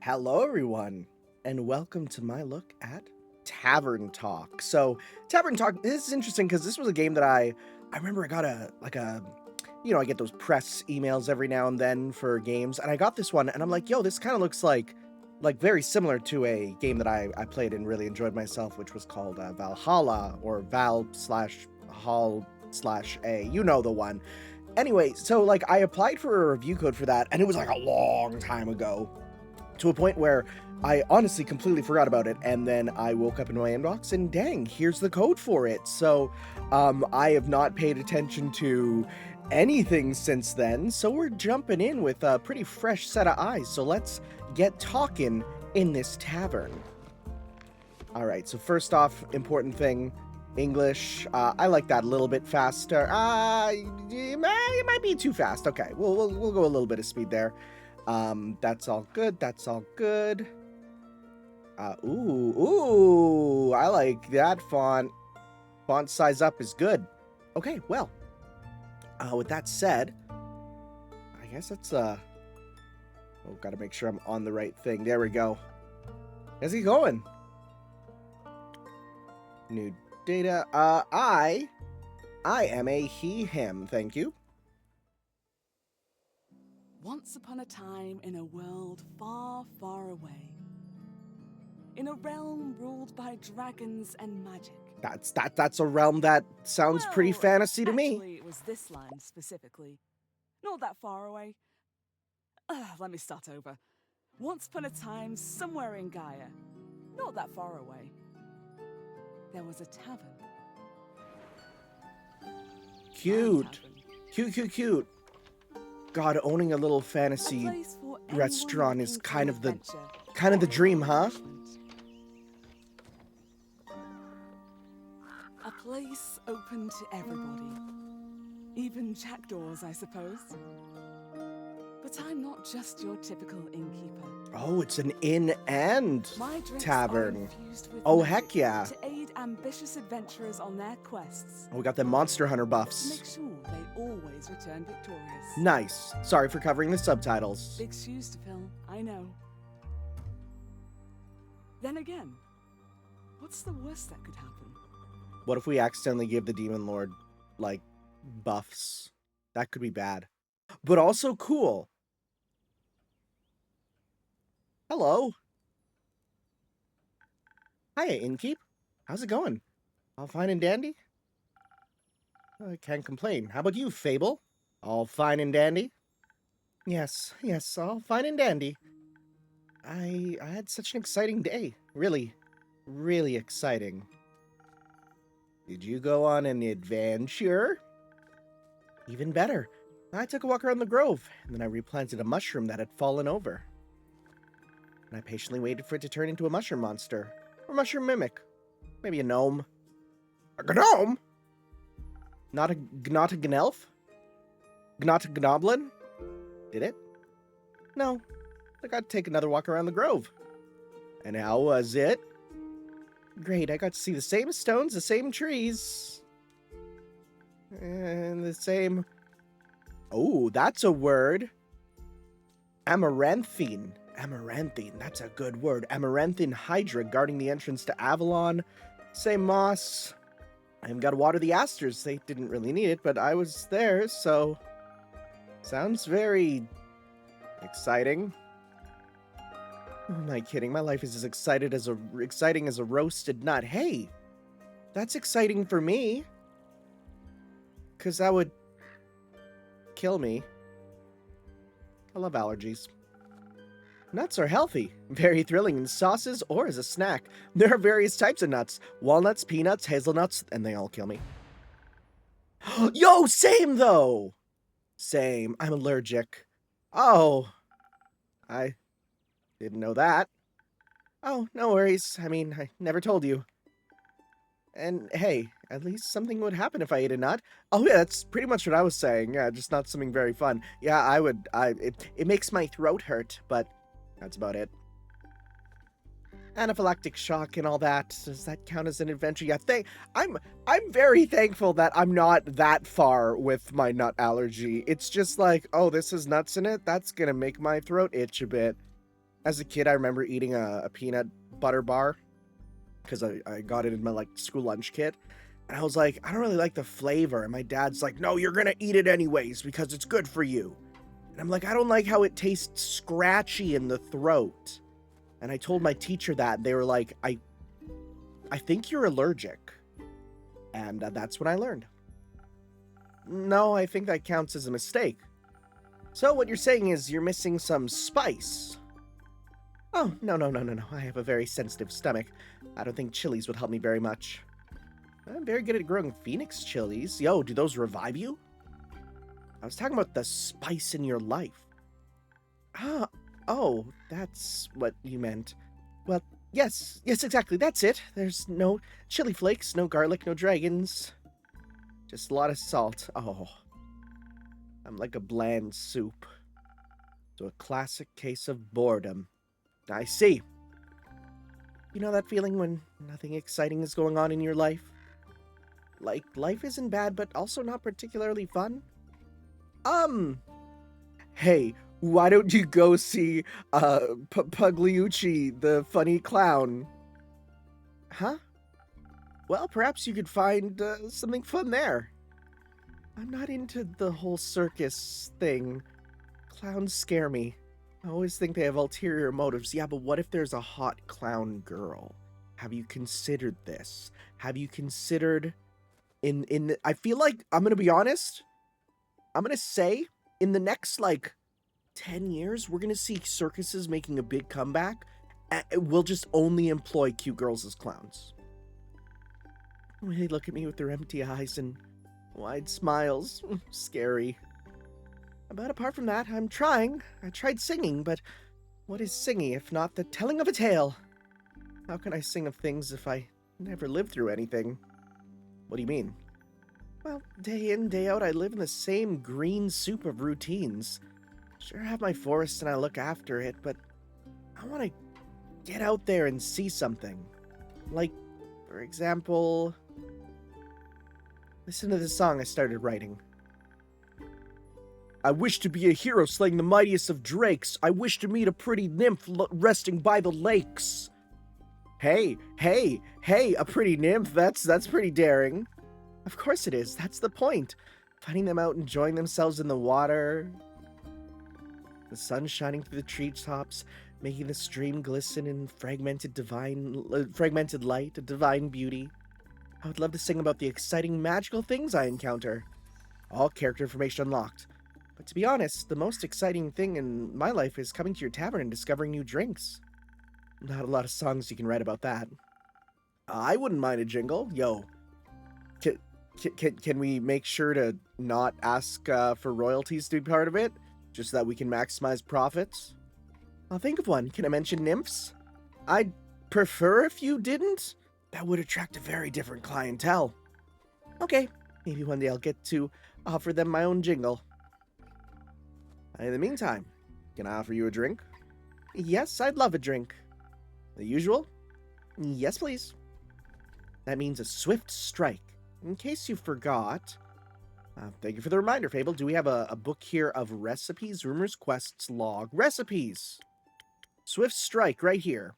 Hello, everyone, and welcome to my look at Tavern Talk. So, Tavern Talk, this is interesting because this was a game that I remember I got I get those press emails every now and then for games, and I got this one, and I'm like, yo, this kind of looks like very similar to a game that I played and really enjoyed myself, which was called Vall-Hall-A or Val/Hall/A. You know the one. Anyway, so like I applied for a review code for that, and it was like a long time ago to a point where I honestly completely forgot about it, and then I woke up in my inbox and dang, here's the code for it. So I have not paid attention to anything since then, so we're jumping in with a pretty fresh set of eyes. So let's get talking in this tavern. All right, so first off, important thing, English. I like that a little bit faster. It might be too fast. Okay, we'll go a little bit of speed there. That's all good. That's all good. Ooh, I like that font. Font size up is good. Okay, well, with that said, I guess that's, gotta make sure I'm on the right thing. There we go. How's he going? New data. I am a he, him. Thank you. Once upon a time in a world far, far away. In a realm ruled by dragons and magic. That's a realm that sounds pretty fantasy to me. Actually, it was this land specifically. Not that far away. Let me start over. Once upon a time, somewhere in Gaia. Not that far away. There was a tavern. Cute. Cute. God, owning a little fantasy restaurant is kind of the dream, huh? A place open to everybody. Even jackdaws, I suppose. But I'm not just your typical innkeeper. Oh, it's an inn and tavern. Oh, heck yeah. To aid ambitious adventurers on their quests. Oh, we got the Monster Hunter buffs. To make sure they always return victorious. Nice. Sorry for covering the subtitles. Big shoes to fill, I know. Then again, what's the worst that could happen? What if we accidentally give the Demon Lord, like, buffs? That could be bad. But also cool. Hello. Hiya, Innkeep. How's it going? All fine and dandy? I can't complain. How about you, Fable? All fine and dandy? Yes, all fine and dandy. I had such an exciting day. Really exciting. Did you go on an adventure? Even better. I took a walk around the grove, and then I replanted a mushroom that had fallen over. And I patiently waited for it to turn into a mushroom monster. Or mushroom mimic. Maybe a gnome. A gnome? Not a gnelf? Not a gnoblin? Did it? No. I got to take another walk around the grove. And how was it? Great, I got to see the same stones, the same trees. And the same... Oh, that's a word. Amaranthine. Amaranthine, that's a good word. Amaranthine Hydra guarding the entrance to Avalon. Same moss. I haven't got to water the asters. They didn't really need it, but I was there, so... Sounds very... exciting. Who am I kidding? My life is as exciting as a roasted nut. Hey! That's exciting for me. 'Cause that would... kill me. I love allergies. Nuts are healthy, very thrilling in sauces or as a snack. There are various types of nuts. Walnuts, peanuts, hazelnuts, and they all kill me. Yo, same though! Same. I'm allergic. Oh. I didn't know that. Oh, no worries. I mean, I never told you. And hey, at least something would happen if I ate a nut. Oh yeah, that's pretty much what I was saying. Yeah, just not something very fun. Yeah, it makes my throat hurt, but that's about it. Anaphylactic shock and all that. Does that count as an adventure? Yeah, I'm very thankful that I'm not that far with my nut allergy. It's just like, oh, this has nuts in it? That's gonna make my throat itch a bit. As a kid, I remember eating a peanut butter bar because I got it in my school lunch kit. And I was like, I don't really like the flavor. And my dad's like, no, you're going to eat it anyways because it's good for you. And I'm like, I don't like how it tastes scratchy in the throat. And I told my teacher that, and they were like, I think you're allergic. And that's when I learned. No, I think that counts as a mistake. So what you're saying is you're missing some spice. Oh, no. I have a very sensitive stomach. I don't think chilies would help me very much. I'm very good at growing phoenix chilies. Yo, do those revive you? I was talking about the spice in your life. Oh, that's what you meant. Well, yes, exactly, that's it. There's no chili flakes, no garlic, no dragons. Just a lot of salt. Oh, I'm like a bland soup. So a classic case of boredom. I see. You know that feeling when nothing exciting is going on in your life? Like, life isn't bad, but also not particularly fun? Hey, why don't you go see, Pugliucci, the funny clown? Huh? Well, perhaps you could find, something fun there. I'm not into the whole circus thing. Clowns scare me. I always think they have ulterior motives. Yeah, but what if there's a hot clown girl? Have you considered this? Have you considered I feel like, I'm gonna be honest, I'm gonna say, in the next, 10 years, we're gonna see circuses making a big comeback, and we'll just only employ cute girls as clowns. They look at me with their empty eyes and wide smiles. Scary. But apart from that, I'm trying. I tried singing, but what is singing if not the telling of a tale? How can I sing of things if I never lived through anything? What do you mean? Well, day in, day out, I live in the same green soup of routines. Sure, I have my forest and I look after it, but I want to get out there and see something. Like, for example, listen to this song I started writing. I wish to be a hero slaying the mightiest of drakes. I wish to meet a pretty nymph resting by the lakes. Hey, a pretty nymph, that's pretty daring. Of course it is, that's the point. Finding them out enjoying themselves in the water. The sun shining through the treetops, making the stream glisten in fragmented light, a divine beauty. I would love to sing about the exciting magical things I encounter. All character information unlocked. But to be honest, the most exciting thing in my life is coming to your tavern and discovering new drinks. Not a lot of songs you can write about that. I wouldn't mind a jingle. Yo, can we make sure to not ask for royalties to be part of it? Just so that we can maximize profits? I'll think of one. Can I mention nymphs? I'd prefer if you didn't. That would attract a very different clientele. Okay, maybe one day I'll get to offer them my own jingle. In the meantime, can I offer you a drink? Yes, I'd love a drink. The usual? Yes, please. That means a swift strike. In case you forgot, thank you for the reminder, Fable. Do we have a book here of recipes, rumors, quests, log, recipes? Swift strike right here.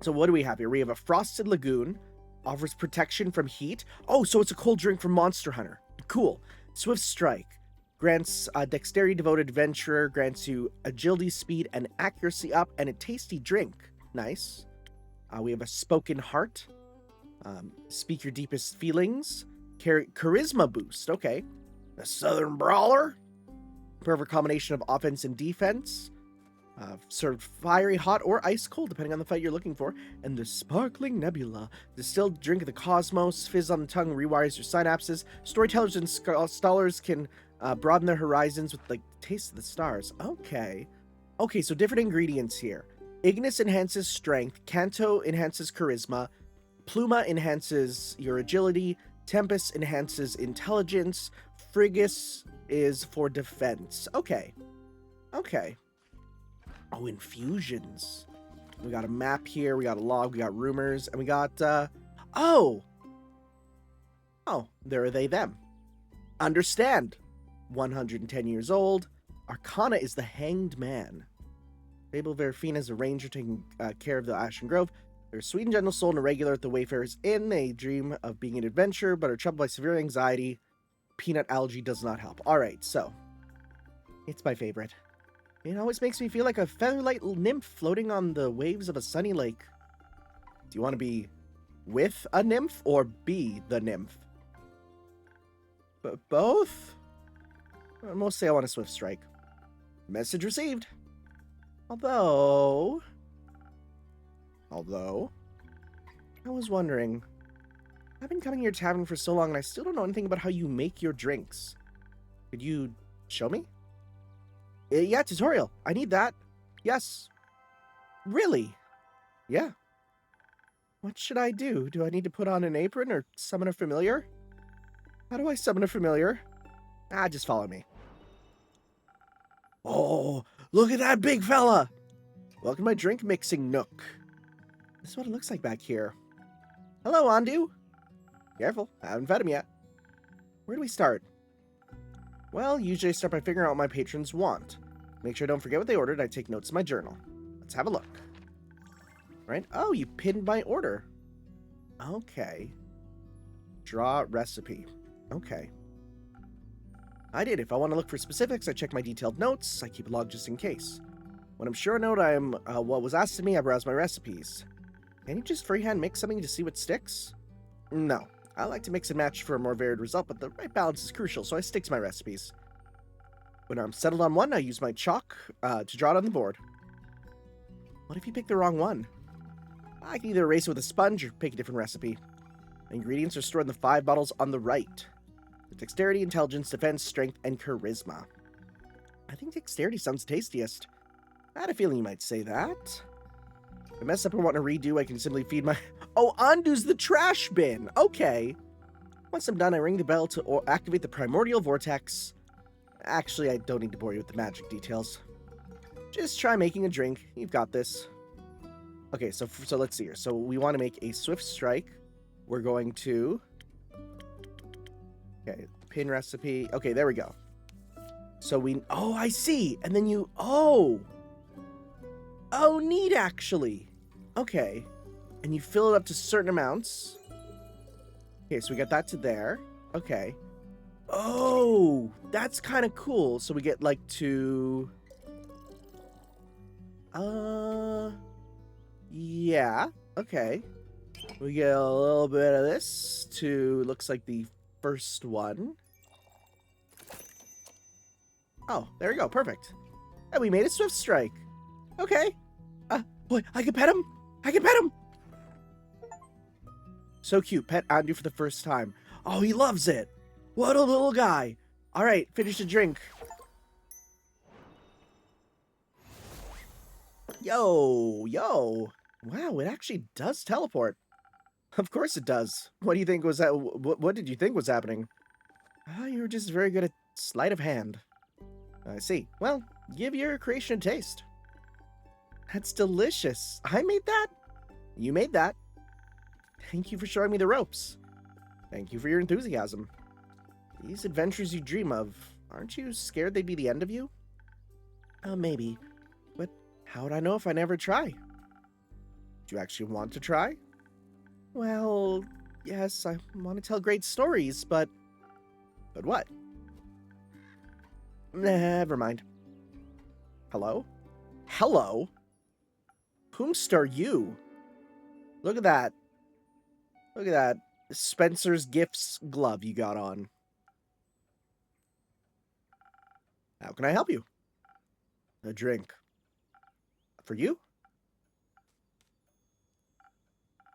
So what do we have here? We have a frosted lagoon, offers protection from heat. Oh, so it's a cold drink from Monster Hunter. Cool. Swift strike. Grants dexterity devoted adventurer, grants you agility, speed, and accuracy up, and a tasty drink. Nice. We have a spoken heart. Speak your deepest feelings. Charisma boost. Okay. A southern brawler. Perfect combination of offense and defense. Served fiery, hot, or ice cold, depending on the fight you're looking for. And the sparkling nebula. Distilled drink of the cosmos. Fizz on the tongue rewires your synapses. Storytellers and scholars can broaden their horizons with the taste of the stars. Okay, so different ingredients here. Ignis enhances strength. Canto enhances charisma. Pluma enhances your agility. Tempest enhances intelligence. Frigus is for defense. Okay. Oh, infusions. We got a map here. We got a log. We got rumors. And we got, oh, there are they, them. Understand. 110 years old. Arcana is the Hanged Man. Fable Verafina is a ranger taking care of the Ashen Grove. They're a sweet and gentle soul and a regular at the Wayfarer's Inn. They dream of being an adventurer, but are troubled by severe anxiety. Peanut algae does not help. Alright, so. It's my favorite. It always makes me feel like a featherlight nymph floating on the waves of a sunny lake. Do you want to be with a nymph or be the nymph? But both? Mostly I want a swift strike. Message received. Although, I was wondering, I've been coming to your tavern for so long and I still don't know anything about how you make your drinks. Could you show me? Yeah, tutorial. I need that. Yes. Really? Yeah. What should I do? Do I need to put on an apron or summon a familiar? How do I summon a familiar? Just follow me. Oh, look at that big fella! Welcome to my drink mixing nook. This is what it looks like back here. Hello, Andu. Careful, I haven't fed him yet. Where do we start? Well, usually I start by figuring out what my patrons want. Make sure I don't forget what they ordered. I take notes in my journal. Let's have a look. Right? Oh, you pinned my order. Okay. Draw recipe. Okay. I did. If I want to look for specifics, I check my detailed notes. I keep a log just in case. When I'm sure note I'm what was asked of me, I browse my recipes. Can you just freehand mix something to see what sticks? No. I like to mix and match for a more varied result, but the right balance is crucial, so I stick to my recipes. When I'm settled on one, I use my chalk to draw it on the board. What if you pick the wrong one? I can either erase it with a sponge or pick a different recipe. Ingredients are stored in the 5 bottles on the right. Dexterity, intelligence, defense, strength, and charisma. I think dexterity sounds tastiest. I had a feeling you might say that. If I mess up and want to redo, I can simply feed my... Oh, Andu's the trash bin! Okay. Once I'm done, I ring the bell to activate the primordial vortex. Actually, I don't need to bore you with the magic details. Just try making a drink. You've got this. Okay, so let's see here. So we want to make a swift strike. We're going to... Okay, pin recipe. Okay, there we go. So we... Oh, I see! And then you... Oh! Oh, neat, actually. Okay. And you fill it up to certain amounts. Okay, so we got that to there. Okay. Oh! That's kind of cool. So we get, like, to... Yeah. Okay. We get a little bit of this to... Looks like the first one. Oh, there we go. Perfect. And we made a swift strike. Okay. Boy, I can pet him. I can pet him. So cute. Pet Andu for the first time. Oh, he loves it. What a little guy. All right, finish the drink. Yo, yo. Wow, it actually does teleport. Of course it does. What do you think was that? What did you think was happening? You were just very good at sleight of hand. I see. Well, give your creation a taste. That's delicious. I made that? You made that. Thank you for showing me the ropes. Thank you for your enthusiasm. These adventures you dream of, aren't you scared they'd be the end of you? Maybe. But how would I know if I never try? Do you actually want to try? Well, yes, I want to tell great stories, but... But what? Never mind. Hello? Hello? Whomst are you? Look at that. Look at that. Spencer's Gifts glove you got on. How can I help you? A drink. For you?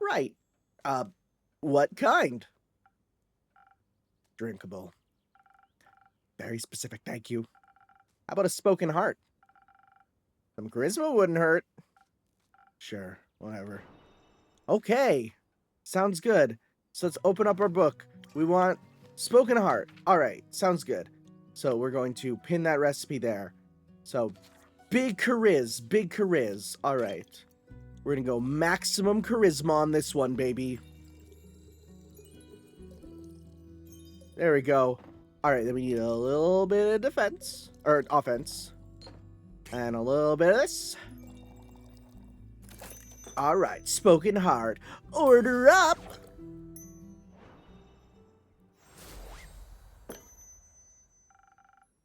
Right. What kind? Drinkable. Very specific, thank you. How about a spoken heart? Some charisma wouldn't hurt. Sure, whatever. Okay. Sounds good. So let's open up our book. We want spoken heart. All right, sounds good. So we're going to pin that recipe there. So big chariz. All right. We're going to go maximum charisma on this one, baby. There we go. All right, then we need a little bit of defense, or offense. And a little bit of this. All right, spoken hard. Order up!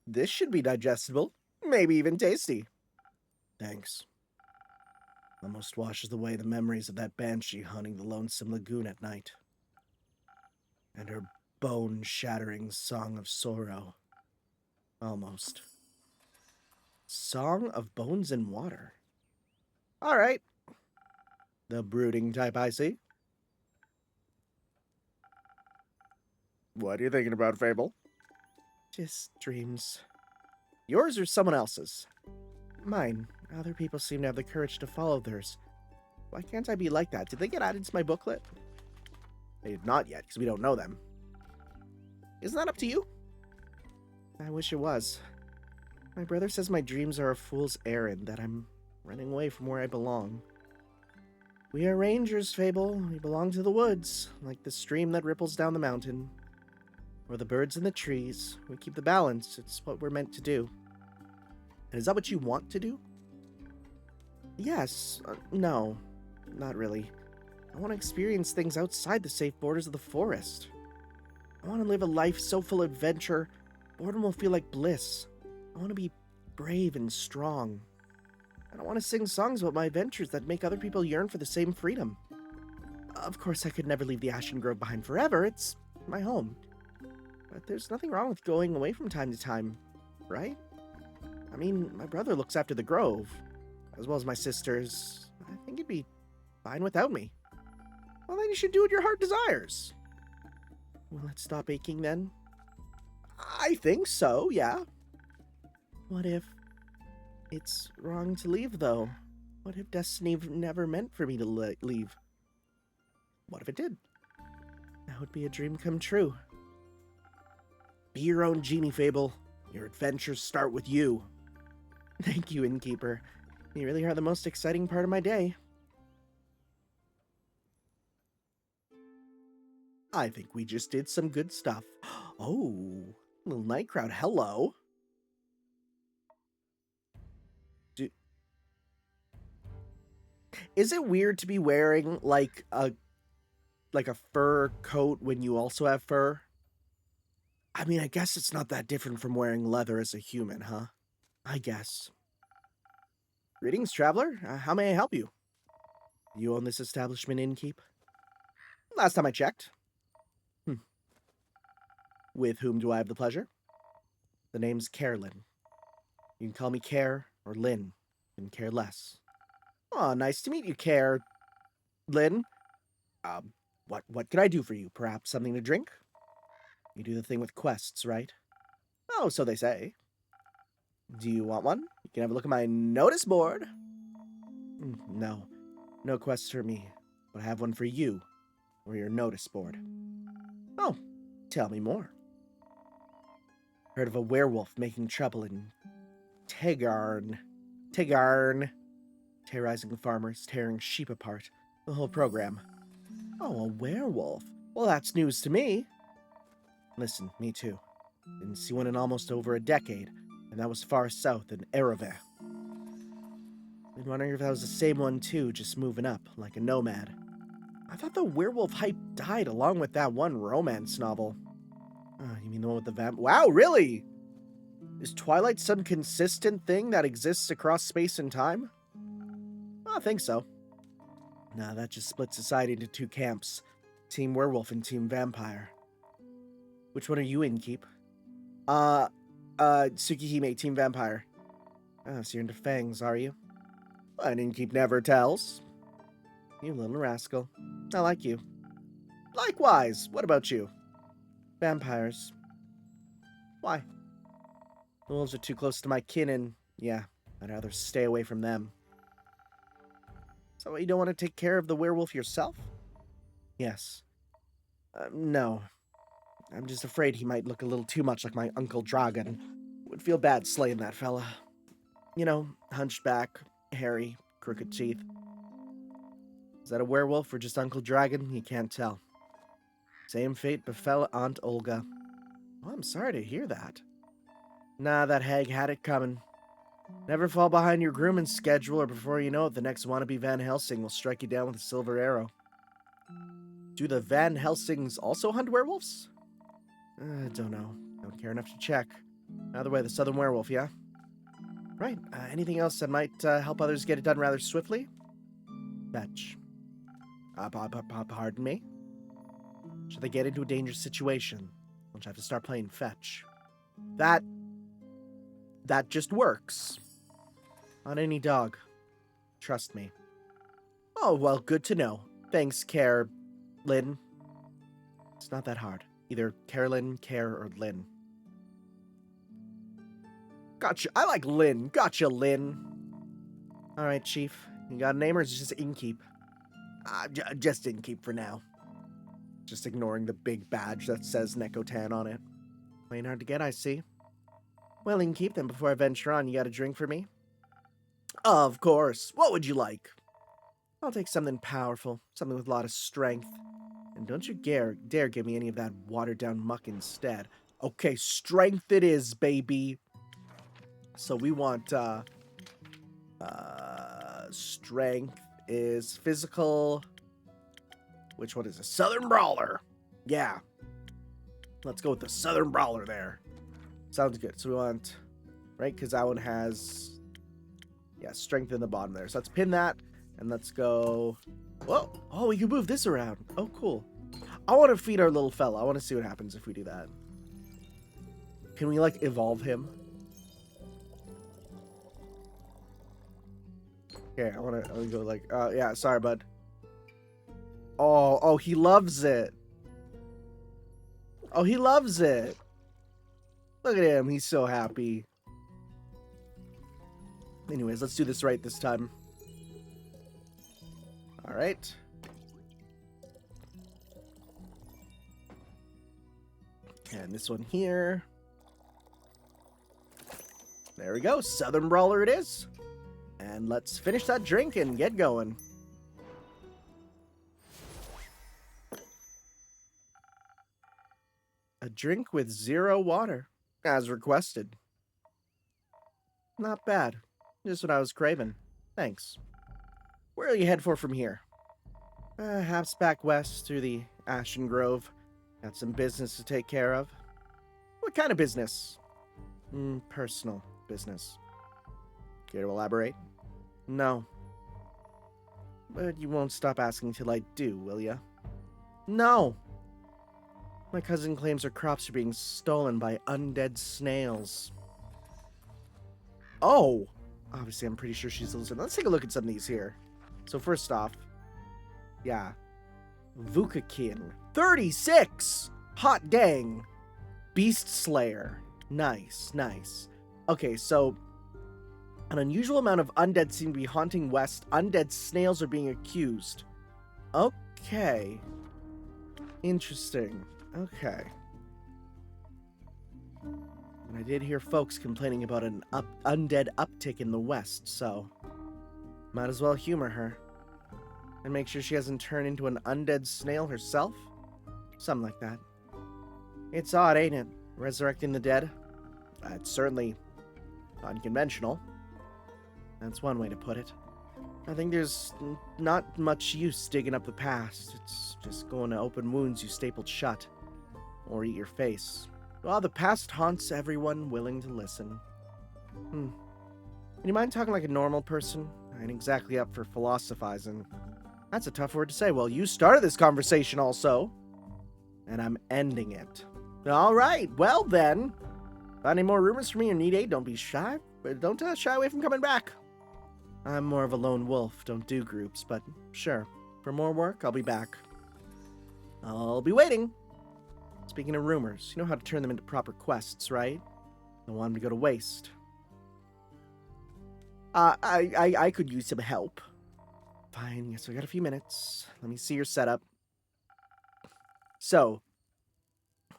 This should be digestible, maybe even tasty. Thanks. Almost washes away the memories of that banshee haunting the lonesome lagoon at night. And her bone-shattering song of sorrow. Almost. Song of bones and water. All right. The brooding type, I see. What are you thinking about, Fable? Just dreams. Yours or someone else's? Mine. Other people seem to have the courage to follow theirs. Why can't I be like that? Did they get added to my booklet? They did not yet, because we don't know them. Isn't that up to you? I wish it was. My brother says my dreams are a fool's errand, that I'm running away from where I belong. We are rangers, Fable. We belong to the woods, like the stream that ripples down the mountain. Or the birds in the trees. We keep the balance. It's what we're meant to do. And is that what you want to do? Yes. No. Not really. I want to experience things outside the safe borders of the forest. I want to live a life so full of adventure, boredom will feel like bliss. I want to be brave and strong. And I want to sing songs about my adventures that make other people yearn for the same freedom. Of course, I could never leave the Ashen Grove behind forever. It's my home. But there's nothing wrong with going away from time to time, right? I mean, my brother looks after the Grove, as well as my sisters. I think he'd be fine without me. Well, then you should do what your heart desires. Will it stop aching then? I think so, yeah. What if it's wrong to leave, though? What if destiny never meant for me to leave? What if it did? That would be a dream come true. Be your own genie, Fable. Your adventures start with you. Thank you, Innkeeper. You really are the most exciting part of my day. I think we just did some good stuff. Oh, little night crowd, hello. Is it weird to be wearing like a fur coat when you also have fur? I mean, I guess it's not that different from wearing leather as a human, huh? I guess. Greetings, traveler. How may I help you? You own this establishment, Innkeep? Last time I checked. With whom do I have the pleasure? The name's Carolyn. You can call me Care or Lynn. And care less. Oh, nice to meet you, Care. Lynn? What can I do for you? Perhaps something to drink? You do the thing with quests, right? Oh, so they say. Do you want one? You can have a look at my notice board. No. No quests for me. But I have one for you. Or your notice board. Oh, tell me more. Heard of a werewolf making trouble in Tavern. Terrorizing the farmers, tearing sheep apart. The whole program. Oh, a werewolf. Well, that's news to me. Listen, me too. Didn't see one in almost over a decade, and that was far south in Erevé. Been wondering if that was the same one too, just moving up, like a nomad. I thought the werewolf hype died along with that one romance novel. Oh, you mean the one with the vamp? Wow, really? Is Twilight some consistent thing that exists across space and time? I think so. Nah, that just splits society into two camps. Team Werewolf and Team Vampire. Which one are you in, Keep? Tsukihime, Team Vampire. Oh, so you're into fangs, are you? Well, Innkeep never tells. You little rascal. I like you. Likewise. What about you? Vampires. Why? The wolves are too close to my kin and, yeah, I'd rather stay away from them. So you don't want to take care of the werewolf yourself? Yes. No. I'm just afraid he might look a little too much like my Uncle Dragon. Would feel bad slaying that fella. You know, hunched back, hairy, crooked teeth. Is that a werewolf or just Uncle Dragon? You can't tell. Same fate befell Aunt Olga. Oh, I'm sorry to hear that. Nah, that hag had it coming. Never fall behind your grooming schedule, or before you know it, the next wannabe Van Helsing will strike you down with a silver arrow. Do the Van Helsings also hunt werewolves? Don't know. Don't care enough to check. Either way, the Southern Werewolf, yeah? Right. Anything else that might help others get it done rather swiftly? Fetch. Pardon me? Should they get into a dangerous situation, don't you have to start playing fetch? That just works. On any dog. Trust me. Oh, well, good to know. Thanks, Lynn. It's not that hard. Either Carolyn, Care, or Lynn. Gotcha. I like Lynn. Gotcha, Lynn. All right, Chief. You got a name, or is it just Innkeep? Just Innkeep for now. Just ignoring the big badge that says Nekotan on it. Playing hard to get, I see. Well, Innkeep, then before I venture on, you got a drink for me? Of course. What would you like? I'll take something powerful, something with a lot of strength. And don't you dare give me any of that watered-down muck instead. Okay, strength it is, baby. So we want, strength is physical. Which one is a Southern Brawler? Yeah. Let's go with the Southern Brawler there. Sounds good. So we want, right? Because that one has, yeah, strength in the bottom there. So let's pin that. And let's go. Whoa. Oh, we can move this around. Oh, cool. I want to feed our little fella. I want to see what happens if we do that. Can we, like, evolve him? Okay, I want to go, like, yeah, sorry, bud. Oh, he loves it. Oh, he loves it. Look at him. He's so happy. Anyways, let's do this right this time. All right. And this one here. There we go. Southern Brawler it is. And let's finish that drink and get going. A drink with 0 water, as requested. Not bad. Just what I was craving. Thanks. Where will you head for from here? Perhaps back west through the Ashen Grove. Got some business to take care of. What kind of business? Personal business. Care to elaborate? No. But you won't stop asking till I do, will ya? No! My cousin claims her crops are being stolen by undead snails. Oh! Obviously, I'm pretty sure she's listening. Let's take a look at some of these here. So first off, yeah. Vukakin. 36! Hot dang! Beast Slayer. Nice, nice. Okay, so an unusual amount of undead seem to be haunting west. Undead snails are being accused. Okay. Interesting. Okay. And I did hear folks complaining about an undead uptick in the west, so might as well humor her. And make sure she hasn't turned into an undead snail herself? Something like that. It's odd, ain't it? Resurrecting the dead? It's certainly unconventional. That's one way to put it. I think there's not much use digging up the past. It's just going to open wounds you stapled shut. Or eat your face. Well, the past haunts everyone willing to listen. Would you mind talking like a normal person? I ain't exactly up for philosophizing. That's a tough word to say. Well, you started this conversation also. And I'm ending it. Alright, well then. Got any more rumors for me or need aid? Don't be shy. But don't shy away from coming back. I'm more of a lone wolf. Don't do groups, but sure. For more work, I'll be back. I'll be waiting. Speaking of rumors, you know how to turn them into proper quests, right? Don't want them to go to waste. I could use some help. Fine, yes, we got a few minutes. Let me see your setup. So,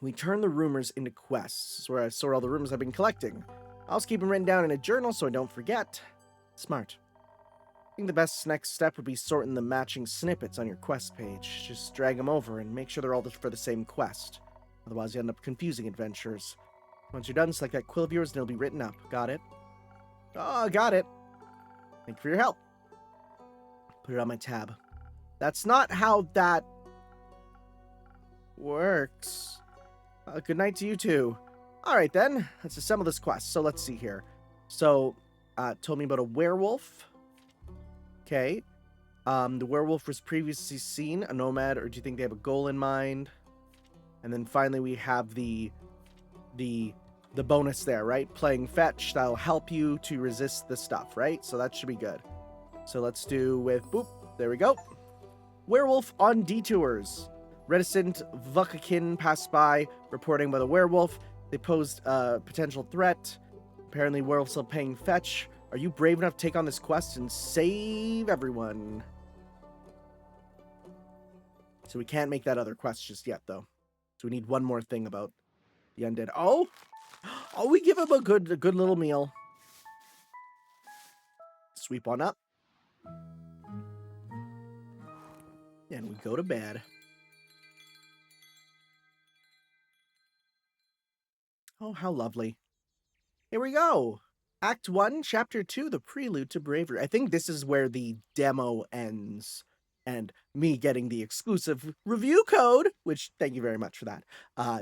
we turn the rumors into quests. This is where I sort all the rumors I've been collecting. I'll just keep them written down in a journal so I don't forget. Smart. I think the best next step would be sorting the matching snippets on your quest page. Just drag them over and make sure they're all for the same quest. Otherwise, you end up confusing adventurers. Once you're done, select that quill of yours and it'll be written up. Got it? Oh, got it. Thank you for your help. Put it on my tab. That's not how that works. Good night to you too. All right, then. Let's assemble this quest. So let's see here. So, told me about a werewolf. Okay. The werewolf was previously seen, a nomad, or do you think they have a goal in mind? And then finally we have the bonus there, right? Playing fetch, that'll help you to resist the stuff, right? So that should be good. So let's do with, boop, there we go. Werewolf on detours. Reticent Vukakin passed by, reporting about a werewolf. They posed a potential threat. Apparently werewolves are paying fetch. Are you brave enough to take on this quest and save everyone? So we can't make that other quest just yet, though. So we need one more thing about the undead. Oh, we give him a good little meal. Sweep on up. And we go to bed. Oh, how lovely. Here we go. Act 1, Chapter 2, The Prelude to Bravery. I think this is where the demo ends. And me getting the exclusive review code, which, thank you very much for that,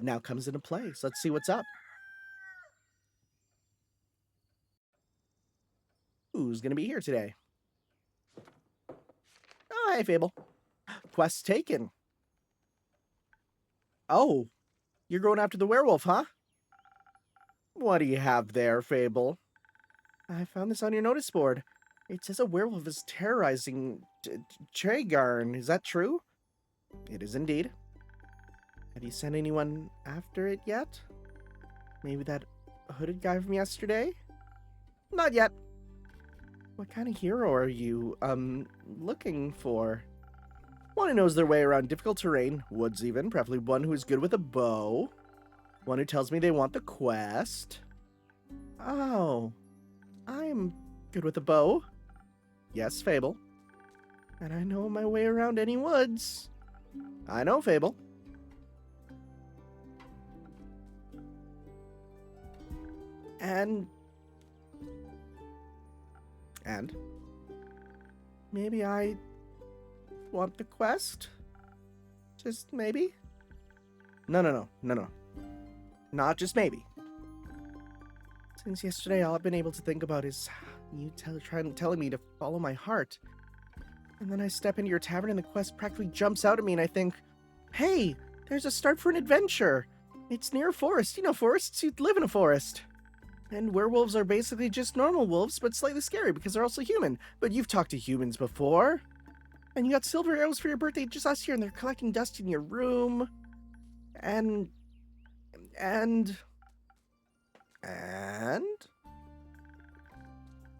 now comes into play. So let's see what's up. Who's going to be here today? Oh, hey, Fable. Quest taken. Oh, you're going after the werewolf, huh? What do you have there, Fable? I found this on your notice board. It says a werewolf is terrorizing Tragarn. Is that true? It is indeed. Have you sent anyone after it yet? Maybe that hooded guy from yesterday? Not yet. What kind of hero are you, looking for? One who knows their way around difficult terrain, woods even, preferably one who is good with a bow. One who tells me they want the quest. Oh, I'm good with a bow. Yes, Fable. And I know my way around any woods. I know, Fable. And maybe I want the quest? Just maybe? No. Not just maybe. Since yesterday, all I've been able to think about is you telling me to follow my heart. And then I step into your tavern and the quest practically jumps out at me and I think, hey, there's a start for an adventure. It's near a forest. You know forests, you live in a forest. And werewolves are basically just normal wolves, but slightly scary because they're also human. But you've talked to humans before. And you got silver arrows for your birthday just last year and they're collecting dust in your room. And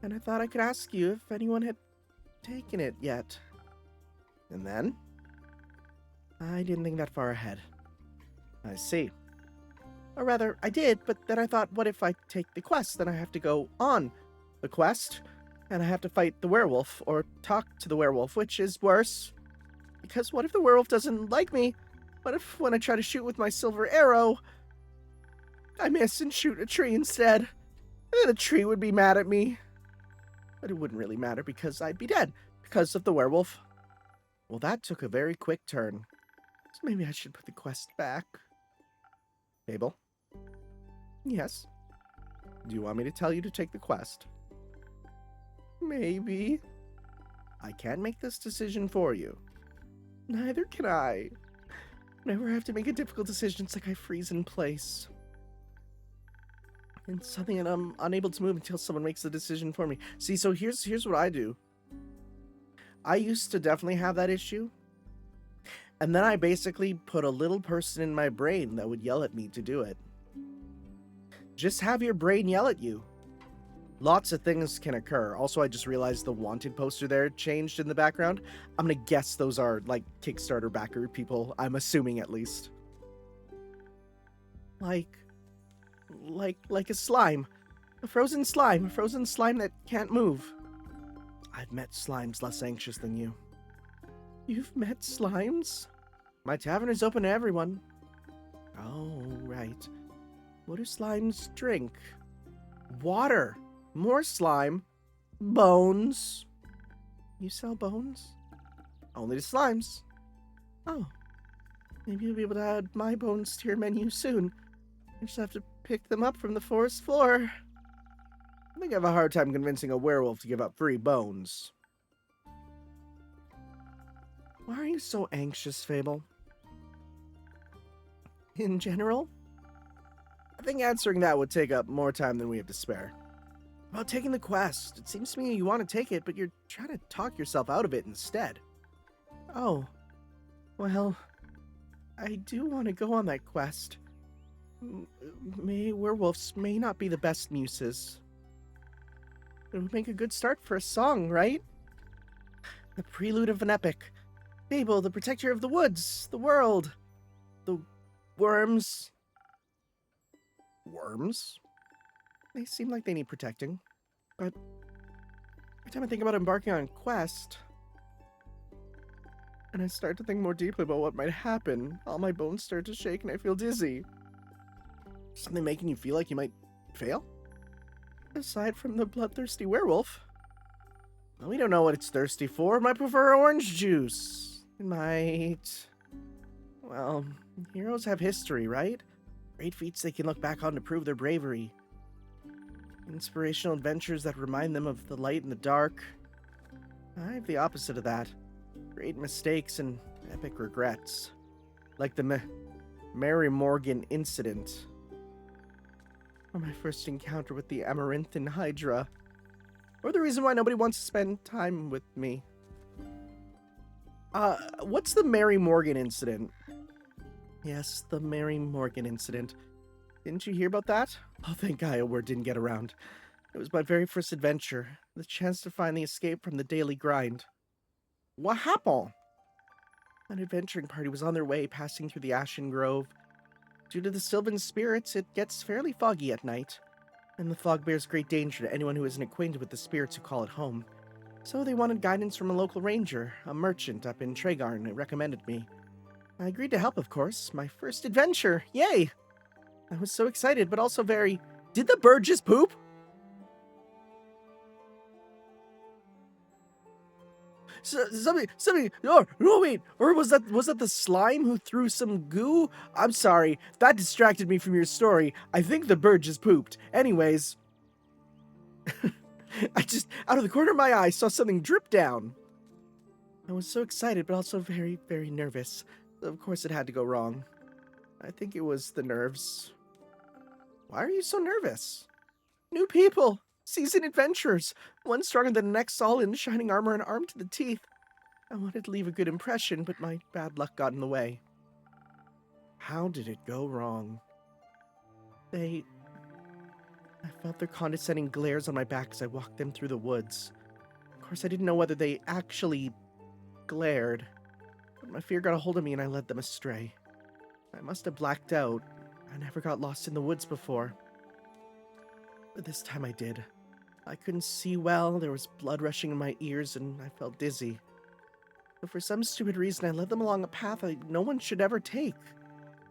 I thought I could ask you if anyone had taken it yet. And then I didn't think that far ahead. I see. Or rather, I did, but then I thought, what if I take the quest? Then I have to go on the quest, and I have to fight the werewolf, or talk to the werewolf, which is worse. Because what if the werewolf doesn't like me? What if when I try to shoot with my silver arrow, I miss and shoot a tree instead? And then the tree would be mad at me. But it wouldn't really matter because I'd be dead because of the werewolf. Well, that took a very quick turn. So maybe I should put the quest back. Fable? Yes? Do you want me to tell you to take the quest? Maybe. I can't make this decision for you. Neither can I. Whenever I have to make a difficult decision, it's like I freeze in place. And something that I'm unable to move until someone makes the decision for me. See, so here's what I do. I used to definitely have that issue. And then I basically put a little person in my brain that would yell at me to do it. Just have your brain yell at you. Lots of things can occur. Also, I just realized the wanted poster there changed in the background. I'm gonna guess those are like Kickstarter backer people. I'm assuming at least. Like a slime. A frozen slime that can't move. I've met slimes less anxious than you. You've met slimes? My tavern is open to everyone. Oh, right. What do slimes drink? Water. More slime. Bones. You sell bones? Only to slimes. Oh. Maybe you'll be able to add my bones to your menu soon. I just have to pick them up from the forest floor. I think I have a hard time convincing a werewolf to give up free bones. Why are you so anxious, Fable? In general? I think answering that would take up more time than we have to spare. About taking the quest, it seems to me you want to take it, but you're trying to talk yourself out of it instead. Oh, well, I do want to go on that quest. Werewolves may not be the best muses. It would make a good start for a song, right? The prelude of an epic. Fable, the protector of the woods, the world, the worms. Worms? They seem like they need protecting, but every time I think about embarking on a quest, and I start to think more deeply about what might happen, all my bones start to shake and I feel dizzy. Something making you feel like you might fail? Aside from the bloodthirsty werewolf. Well, we don't know what it's thirsty for. It might prefer orange juice. It might... Well, heroes have history, right? Great feats they can look back on to prove their bravery. Inspirational adventures that remind them of the light and the dark. I have the opposite of that. Great mistakes and epic regrets. Like the Mary Morgan incident. Or my first encounter with the Amaranthan Hydra. Or the reason why nobody wants to spend time with me. What's the Mary Morgan incident? Yes, the Mary Morgan incident. Didn't you hear about that? Oh, thank God word didn't get around. It was my very first adventure. The chance to finally escape from the daily grind. What happened? An adventuring party was on their way, passing through the Ashen Grove. Due to the Sylvan spirits, it gets fairly foggy at night, and the fog bears great danger to anyone who isn't acquainted with the spirits who call it home. So they wanted guidance from a local ranger, a merchant up in Tregarn, who recommended me. I agreed to help, of course. My first adventure! Yay! I was so excited, but also very... Did the bird just poop? Something. Oh, no, wait. Or was that the slime who threw some goo? I'm sorry. That distracted me from your story. I think the bird just pooped. Anyways, I just, out of the corner of my eye, saw something drip down. I was so excited, but also very, very nervous. Of course, it had to go wrong. I think it was the nerves. Why are you so nervous? New people. Seasoned adventurers, one stronger than the next, all in shining armor and armed to the teeth. I wanted to leave a good impression, but my bad luck got in the way. How did it go wrong? I felt their condescending glares on my back as I walked them through the woods. Of course, I didn't know whether they actually glared, but my fear got a hold of me and I led them astray. I must have blacked out. I never got lost in the woods before. But this time I did. I couldn't see well, there was blood rushing in my ears, and I felt dizzy. But for some stupid reason, I led them along a path no one should ever take.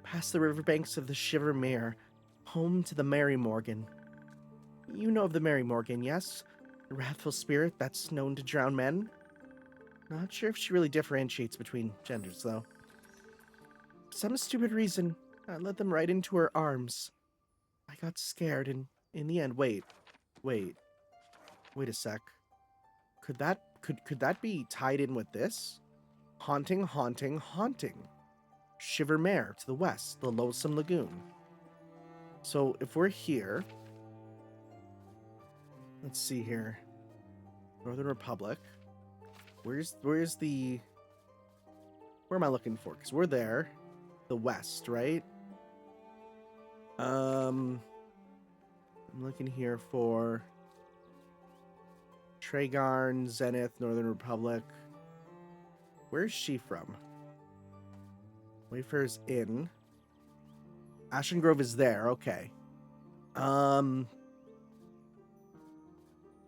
Past the riverbanks of the Shiver Mere, home to the Mary Morgan. You know of the Mary Morgan, yes? The wrathful spirit that's known to drown men? Not sure if she really differentiates between genders, though. For some stupid reason, I led them right into her arms. I got scared, and in the end, wait a sec. Could that be tied in with this? Haunting. Shiver Mere to the west, the Loathsome Lagoon. So if we're here, let's see here. Northern Republic. Where's the... Where am I looking for? Because we're there. The west, right? I'm looking here for Tregarn, Zenith, Northern Republic. Where's she from? Wayfarer's Inn. Ashen Grove is there, okay. So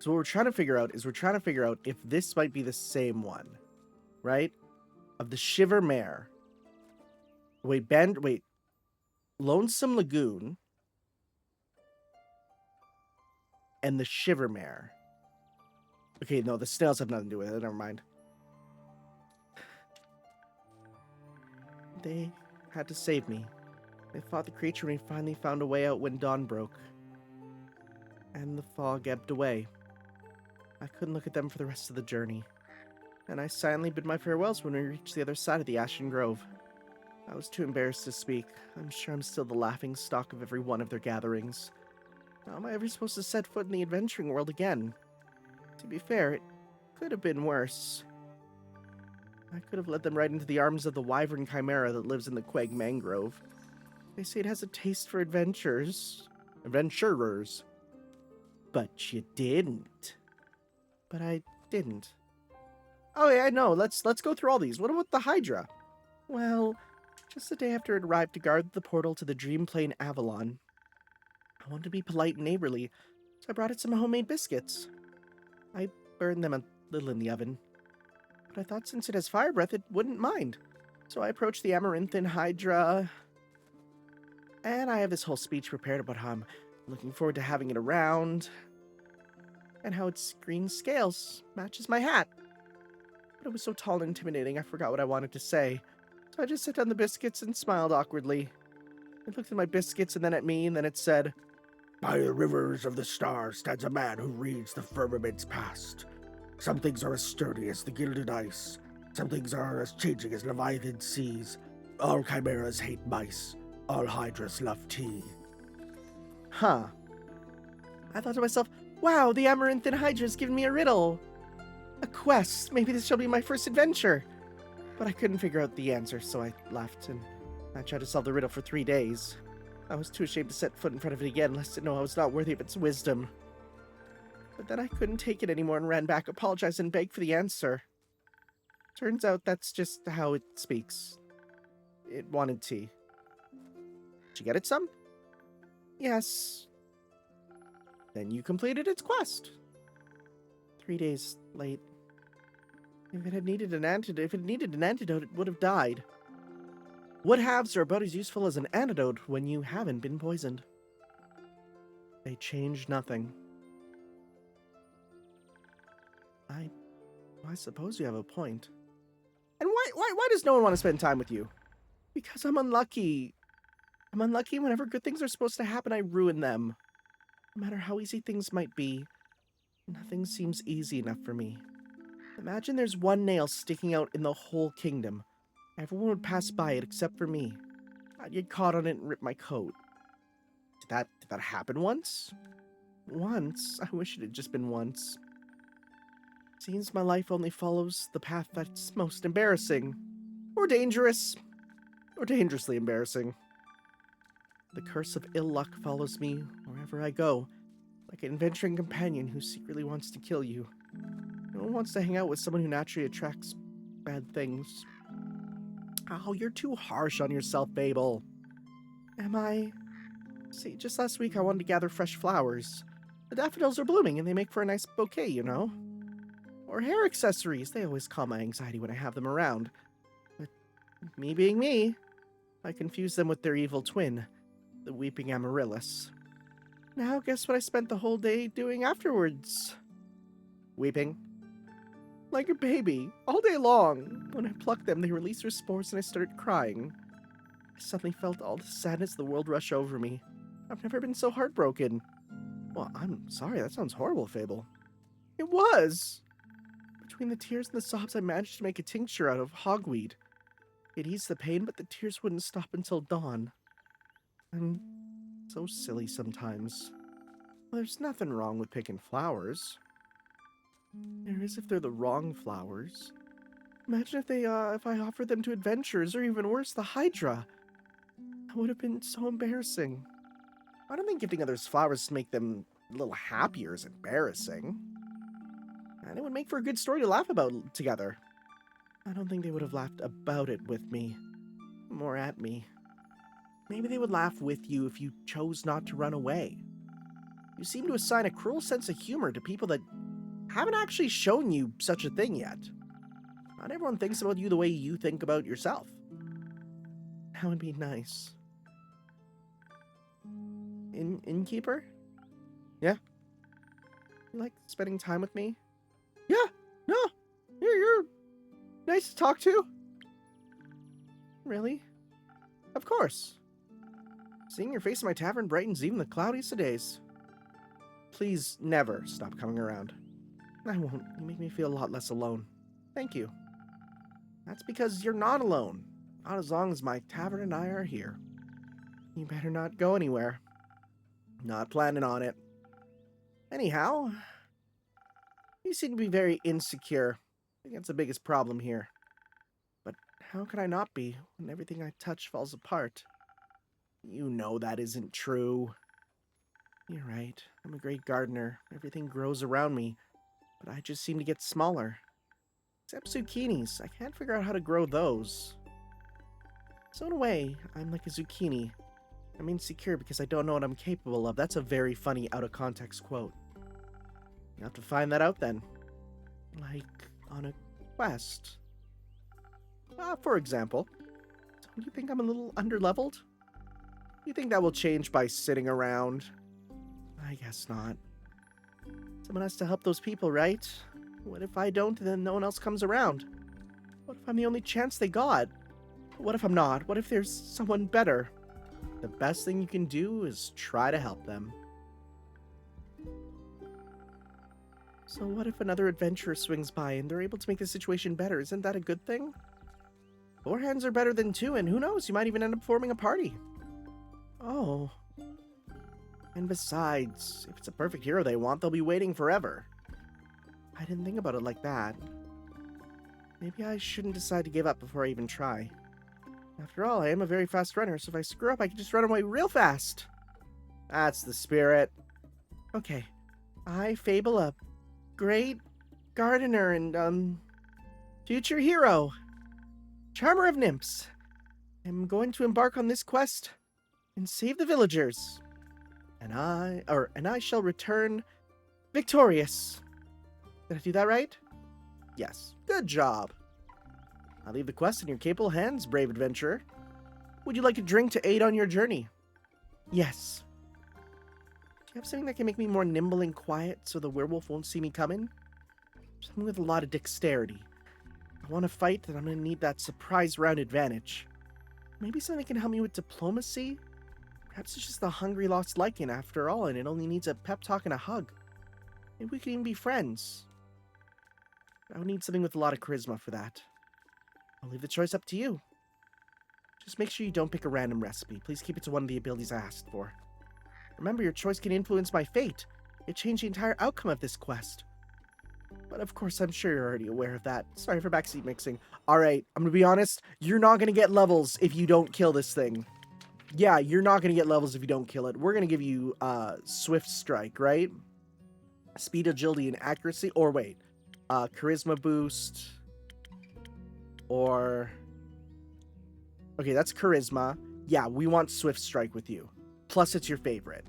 what we're trying to figure out if this might be the same one, right? Of the Shiver Mere. Wait. Lonesome Lagoon. and the Shivermare. Okay, no, the snails have nothing to do with it. Never mind. They had to save me. They fought the creature and we finally found a way out when dawn broke. And the fog ebbed away. I couldn't look at them for the rest of the journey. And I silently bid my farewells when we reached the other side of the Ashen Grove. I was too embarrassed to speak. I'm sure I'm still the laughing stock of every one of their gatherings. How am I ever supposed to set foot in the adventuring world again? To be fair, it could have been worse. I could have led them right into the arms of the wyvern chimera that lives in the Quag Mangrove. They say it has a taste for adventurers. But you didn't. But I didn't. Oh yeah, I know. Let's go through all these. What about the Hydra? Well, just the day after it arrived to guard the portal to the Dream Plane Avalon. I wanted to be polite and neighborly, so I brought it some homemade biscuits. I burned them a little in the oven. But I thought since it has fire breath, it wouldn't mind. So I approached the Amaranthan Hydra, and I have this whole speech prepared about how I'm looking forward to having it around, and how its green scales matches my hat. But it was so tall and intimidating, I forgot what I wanted to say. So I just set down the biscuits and smiled awkwardly. It looked at my biscuits and then at me, and then it said, "By the rivers of the stars stands a man who reads the firmament's past. Some things are as sturdy as the gilded ice. Some things are as changing as Leviathan seas. All chimeras hate mice. All hydras love tea." Huh. I thought to myself, wow, the Amaranthan Hydra's given me a riddle. A quest. Maybe this shall be my first adventure. But I couldn't figure out the answer, so I left, and I tried to solve the riddle for 3 days. I was too ashamed to set foot in front of it again, lest it know I was not worthy of its wisdom. But then I couldn't take it anymore and ran back, apologized, and begged for the answer. Turns out that's just how it speaks. It wanted tea. Did you get it some? Yes. Then you completed its quest. 3 days late. If it needed an antidote, it would have died. Wood halves are about as useful as an antidote when you haven't been poisoned. They change nothing. I suppose you have a point. And why does no one want to spend time with you? Because I'm unlucky. I'm unlucky whenever good things are supposed to happen, I ruin them. No matter how easy things might be, nothing seems easy enough for me. Imagine there's one nail sticking out in the whole kingdom. Everyone would pass by it except for me. I'd get caught on it and rip my coat. Did that happen once? Once? I wish it had just been once. Seems my life only follows the path that's most embarrassing. Or dangerous. Or dangerously embarrassing. The curse of ill luck follows me wherever I go, like an adventuring companion who secretly wants to kill you. No one wants to hang out with someone who naturally attracts bad things. Oh, you're too harsh on yourself, Babel. Am I? See, just last week I wanted to gather fresh flowers. The daffodils are blooming and they make for a nice bouquet, you know? Or hair accessories. They always calm my anxiety when I have them around. But me being me, I confuse them with their evil twin, the weeping amaryllis. Now guess what I spent the whole day doing afterwards? Weeping. Like a baby, all day long. When I plucked them, they released their spores and I started crying. I suddenly felt all the sadness of the world rush over me. I've never been so heartbroken. Well, I'm sorry, that sounds horrible, Fable. It was! Between the tears and the sobs, I managed to make a tincture out of hogweed. It eased the pain, but the tears wouldn't stop until dawn. I'm so silly sometimes. Well, there's nothing wrong with picking flowers. There is if they're the wrong flowers. Imagine if I offered them to adventurers, or even worse, the Hydra. That would have been so embarrassing. I don't think gifting others flowers to make them a little happier is embarrassing. And it would make for a good story to laugh about together. I don't think they would have laughed about it with me. More at me. Maybe they would laugh with you if you chose not to run away. You seem to assign a cruel sense of humor to people that haven't actually shown you such a thing yet. Not everyone thinks about you the way you think about yourself. That would be nice. Innkeeper? Yeah? You like spending time with me? Yeah, no, you're nice to talk to. Really? Of course. Seeing your face in my tavern brightens even the cloudiest of days. Please never stop coming around. I won't. You make me feel a lot less alone. Thank you. That's because you're not alone. Not as long as my tavern and I are here. You better not go anywhere. Not planning on it. Anyhow, you seem to be very insecure. I think that's the biggest problem here. But how could I not be when everything I touch falls apart? You know that isn't true. You're right. I'm a great gardener. Everything grows around me, but I just seem to get smaller. Except zucchinis. I can't figure out how to grow those. So in a way, I'm like a zucchini. I'm insecure because I don't know what I'm capable of. That's a very funny out-of-context quote. You have to find that out then. Like, on a quest. For example, don't you think I'm a little underleveled? You think that will change by sitting around? I guess not. Someone has to help those people, right? What if I don't, then no one else comes around? What if I'm the only chance they got? What if I'm not? What if there's someone better? The best thing you can do is try to help them. So what if another adventurer swings by and they're able to make the situation better? Isn't that a good thing? 4 hands are better than 2, and who knows, you might even end up forming a party. Oh. And besides, if it's a perfect hero they want, they'll be waiting forever. I didn't think about it like that. Maybe I shouldn't decide to give up before I even try. After all, I am a very fast runner, so if I screw up, I can just run away real fast. That's the spirit. Okay. I fable a great gardener and, future hero. Charmer of nymphs. I'm going to embark on this quest and save the villagers. And I shall return victorious. Did I do that right? Yes. Good job. I leave the quest in your capable hands, brave adventurer. Would you like a drink to aid on your journey? Yes. Do you have something that can make me more nimble and quiet so the werewolf won't see me coming? Something with a lot of dexterity. I want to fight, then I'm going to need that surprise round advantage. Maybe something that can help me with diplomacy? Perhaps it's just a hungry lost liking after all, and it only needs a pep talk and a hug. Maybe we could even be friends. I would need something with a lot of charisma for that. I'll leave the choice up to you. Just make sure you don't pick a random recipe. Please keep it to one of the abilities I asked for. Remember, your choice can influence my fate. It changed the entire outcome of this quest. But of course, I'm sure you're already aware of that. Sorry for backseat mixing. Alright, I'm gonna be honest. You're not gonna get levels if you don't kill this thing. Yeah, you're not gonna get levels if you don't kill it. We're gonna give you, Swift Strike, right? Speed, agility, and accuracy. Or wait. Charisma boost. Or... Okay, that's charisma. Yeah, we want Swift Strike with you. Plus, it's your favorite.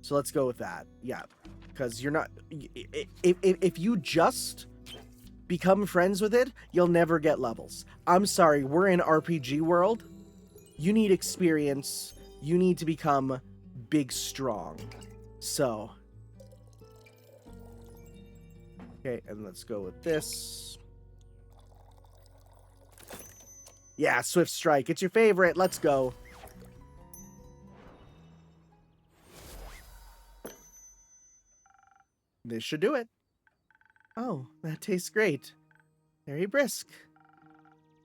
So let's go with that. Yeah. Because you're not... If you just become friends with it, you'll never get levels. I'm sorry, we're in RPG world. You need experience. You need to become big strong. So... Okay, and let's go with this. Yeah, Swift Strike. It's your favorite. Let's go. This should do it. Oh, that tastes great. Very brisk.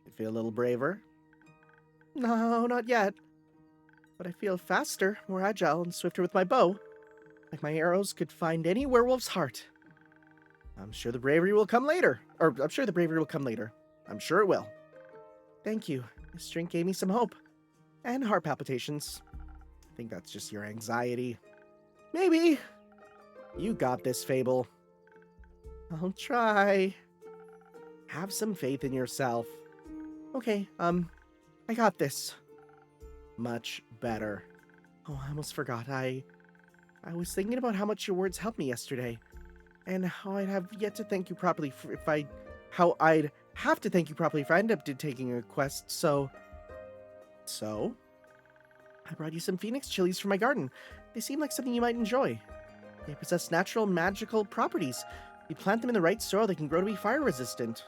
I feel a little braver. No, not yet. But I feel faster, more agile, and swifter with my bow. Like my arrows could find any werewolf's heart. I'm sure the bravery will come later. I'm sure it will. Thank you. This drink gave me some hope. And heart palpitations. I think that's just your anxiety. Maybe. You got this, Fable. I'll try. Have some faith in yourself. Okay, I got this. Much better. Oh, I almost forgot. I was thinking about how much your words helped me yesterday. And how I'd have yet to thank you properly how I'd have to thank you properly if I end up taking a quest, so I brought you some phoenix chilies from my garden. They seem like something you might enjoy. They possess natural magical properties. You plant them in the right soil, they can grow to be fire resistant.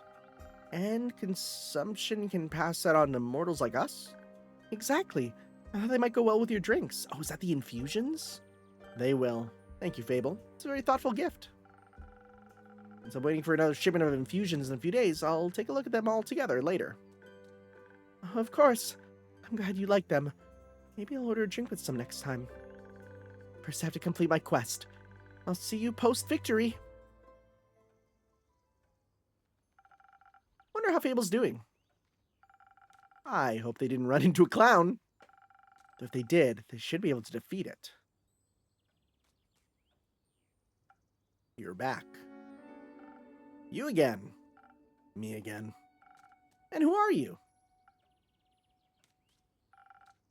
And consumption can pass that on to mortals like us? Exactly. I thought they might go well with your drinks. Oh, is that the infusions? They will. Thank you, Fable. It's a very thoughtful gift. Since I'm waiting for another shipment of infusions in a few days, I'll take a look at them all together later. Of course. I'm glad you like them. Maybe I'll order a drink with some next time. First, I have to complete my quest. I'll see you post-victory. Wonder how Fable's doing. I hope they didn't run into a clown. If they did, they should be able to defeat it. You're back. You again. Me again. And who are you?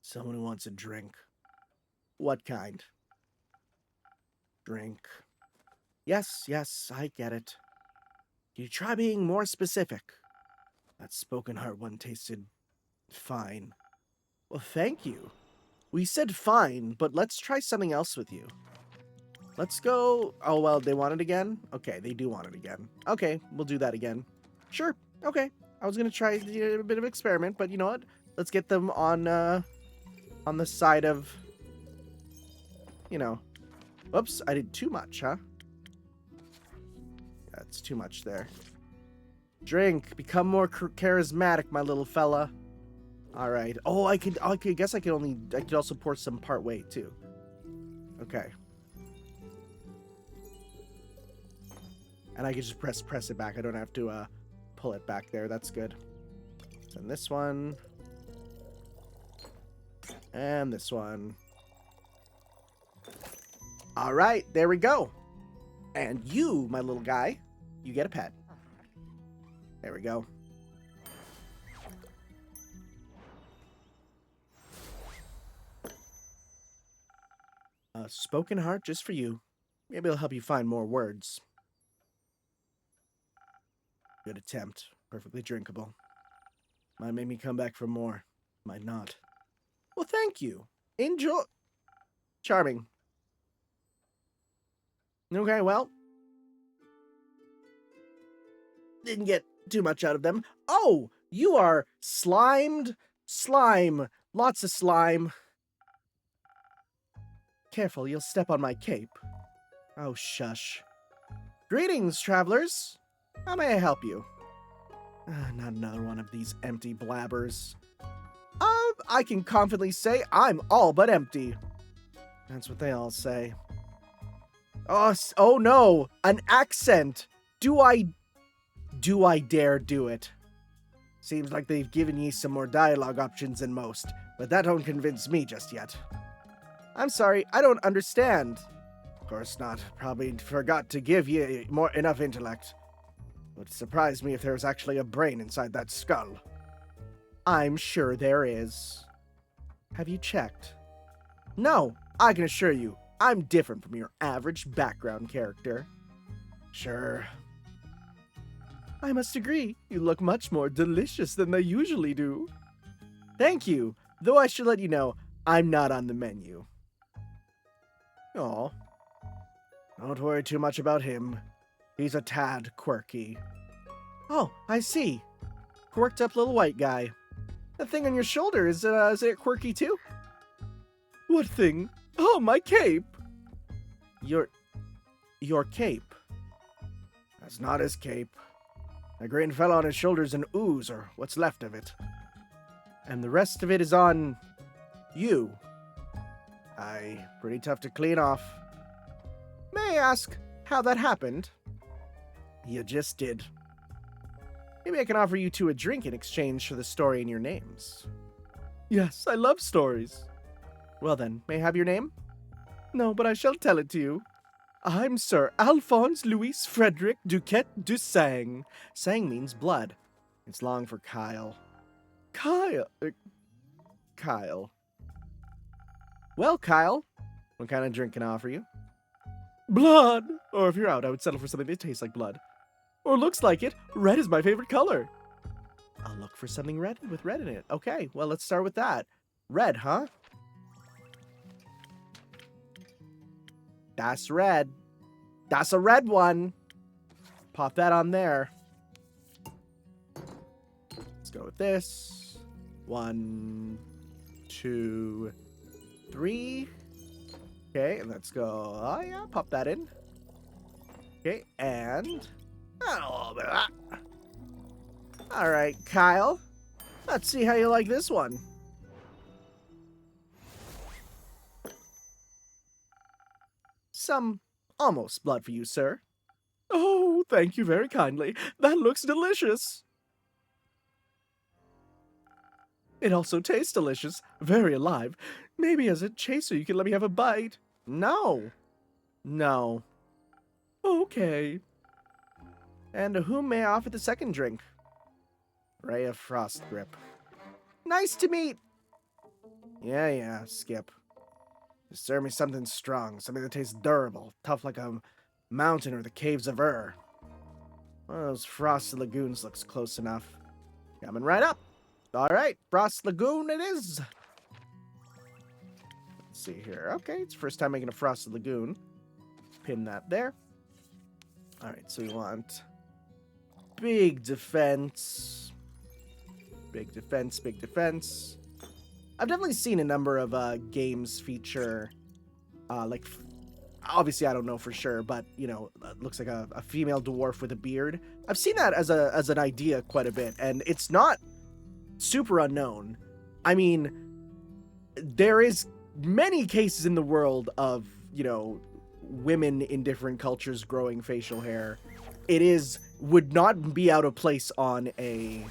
Someone who wants a drink. What kind? Drink. Yes, I get it. Can you try being more specific? That spoken heart one tasted fine. Well, thank you. We said fine, but let's try something else with you. Let's go... Oh, well, they want it again? Okay, they do want it again. Okay, we'll do that again. Sure, okay. I was going to try a bit of experiment, but you know what? Let's get them on the side of... You know... Whoops, I did too much, huh? That's too much there. Drink. Become more charismatic, my little fella. All right. Oh, I could guess I could also pour some part way too. Okay. And I can just press it back. I don't have to pull it back there. That's good. And this one. And this one. All right, there we go. And you, my little guy, you get a pet. There we go. A spoken heart just for you. Maybe it'll help you find more words. Good attempt. Perfectly drinkable. Might make me come back for more. Might not. Well, thank you. Enjoy. Charming. Okay, well. Didn't get too much out of them. Oh, you are slimed. Slime. Lots of slime. Careful, you'll step on my cape. Oh, shush. Greetings, travelers. How may I help you? Not another one of these empty blabbers. I can confidently say I'm all but empty. That's what they all say. Oh no, an accent. Do I dare do it? Seems like they've given ye some more dialogue options than most, but that don't convince me just yet. I'm sorry, I don't understand. Of course not. Probably forgot to give ye enough intellect. Would surprise me if there was actually a brain inside that skull. I'm sure there is. Have you checked? No, I can assure you, I'm different from your average background character. Sure. I must agree, you look much more delicious than they usually do. Thank you, though I should let you know, I'm not on the menu. Aw. Don't worry too much about him. He's a tad quirky. Oh, I see. Quirked up little white guy. That thing on your shoulder, is it quirky too? What thing? Oh, my cape! Your cape. That's not his cape. A grain fell on his shoulders and ooze, or what's left of it. And the rest of it is on... you. Aye, pretty tough to clean off. May I ask how that happened? You just did. Maybe I can offer you two a drink in exchange for the story in your names. Yes, I love stories. Well then, may I have your name? No, but I shall tell it to you. I'm Sir Alphonse Louis Frederick Duquette du Sang. Sang means blood. It's long for Kyle. Kyle. Well, Kyle, what kind of drink can I offer you? Blood! Or if you're out, I would settle for something that tastes like blood. Or looks like it. Red is my favorite color. I'll look for something red with red in it. Okay, well, let's start with that. Red, huh? That's red. That's a red one. Pop that on there. Let's go with this. 1, 2, 3. Okay, and let's go. Oh, yeah, pop that in. Okay, and a little bit of that. All right, Kyle. Let's see how you like this one. Some almost blood for you, sir. Oh, thank you very kindly. That looks delicious. It also tastes delicious, very alive. Maybe as a chaser you can let me have a bite. No. No. Okay. And whom may I offer the second drink? Rhea Frostgrip. Nice to meet. Yeah, Skip. Just serve me something strong, something that tastes durable, tough like a mountain or the caves of Ur. One of those frosted lagoons looks close enough. Coming right up. All right, Frost Lagoon it is. Let's see here. Okay, it's first time making a Frosted Lagoon. Pin that there. All right, so we want big defense. Big defense, big defense. I've definitely seen a number of games feature, obviously I don't know for sure, but, you know, it looks like a female dwarf with a beard. I've seen that as an idea quite a bit, and it's not super unknown. I mean, there is many cases in the world of, you know, women in different cultures growing facial hair. Would not be out of place on a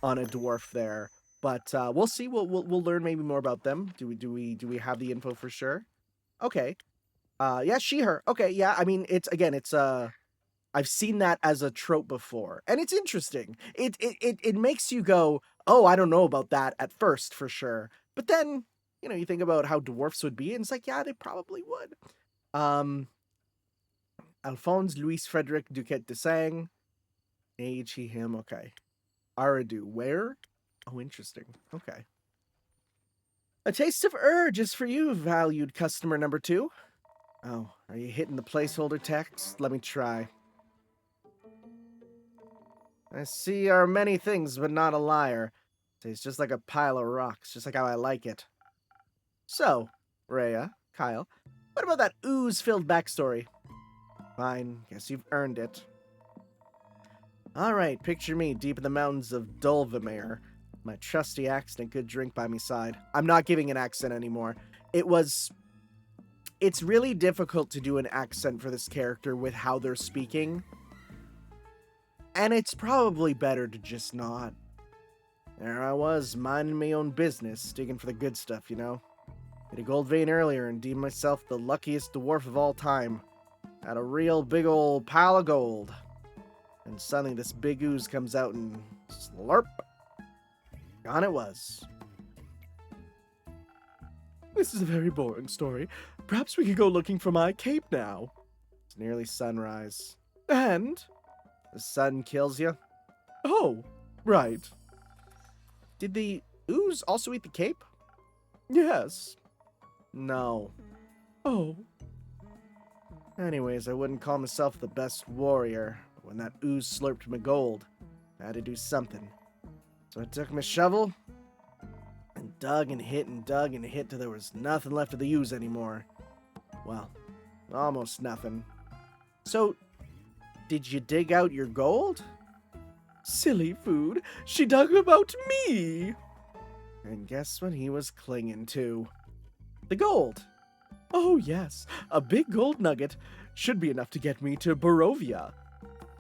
dwarf there, but we'll see. We'll learn maybe more about them. Do we have the info for sure? Okay. Yeah, she, her. Okay, yeah. I mean, it's I've seen that as a trope before, and it's interesting. It makes you go, oh, I don't know about that at first for sure, but then, you know, you think about how dwarfs would be, and it's like, yeah, they probably would. Alphonse Louis Frederic Duquette de Sang, age he him. Okay, Aradu, where? Oh, interesting. Okay. A taste of just for you, valued customer number 2. Oh, are you hitting the placeholder text? Let me try. I see you are many things, but not a liar. Tastes just like a pile of rocks, just like how I like it. So, Rhea, Kyle, what about that ooze-filled backstory? Fine, guess you've earned it. Alright, picture me deep in the mountains of Dulvamere. My trusty axe and a good drink by my side. I'm not giving an accent anymore. It's really difficult to do an accent for this character with how they're speaking. And it's probably better to just not. There I was, minding my own business, digging for the good stuff, you know? Hit a gold vein earlier and deemed myself the luckiest dwarf of all time. Had a real big old pile of gold. And suddenly this big ooze comes out and slurp. Gone it was. This is a very boring story. Perhaps we could go looking for my cape now. It's nearly sunrise. And? The sun kills you? Oh, right. Did the ooze also eat the cape? Yes. No. Oh. Anyways, I wouldn't call myself the best warrior, but when that ooze slurped my gold, I had to do something. So I took my shovel and dug and hit till there was nothing left of the ooze anymore. Well, almost nothing. So, did you dig out your gold? Silly food, she dug about me! And guess what he was clinging to? The gold! Oh yes, a big gold nugget should be enough to get me to Barovia.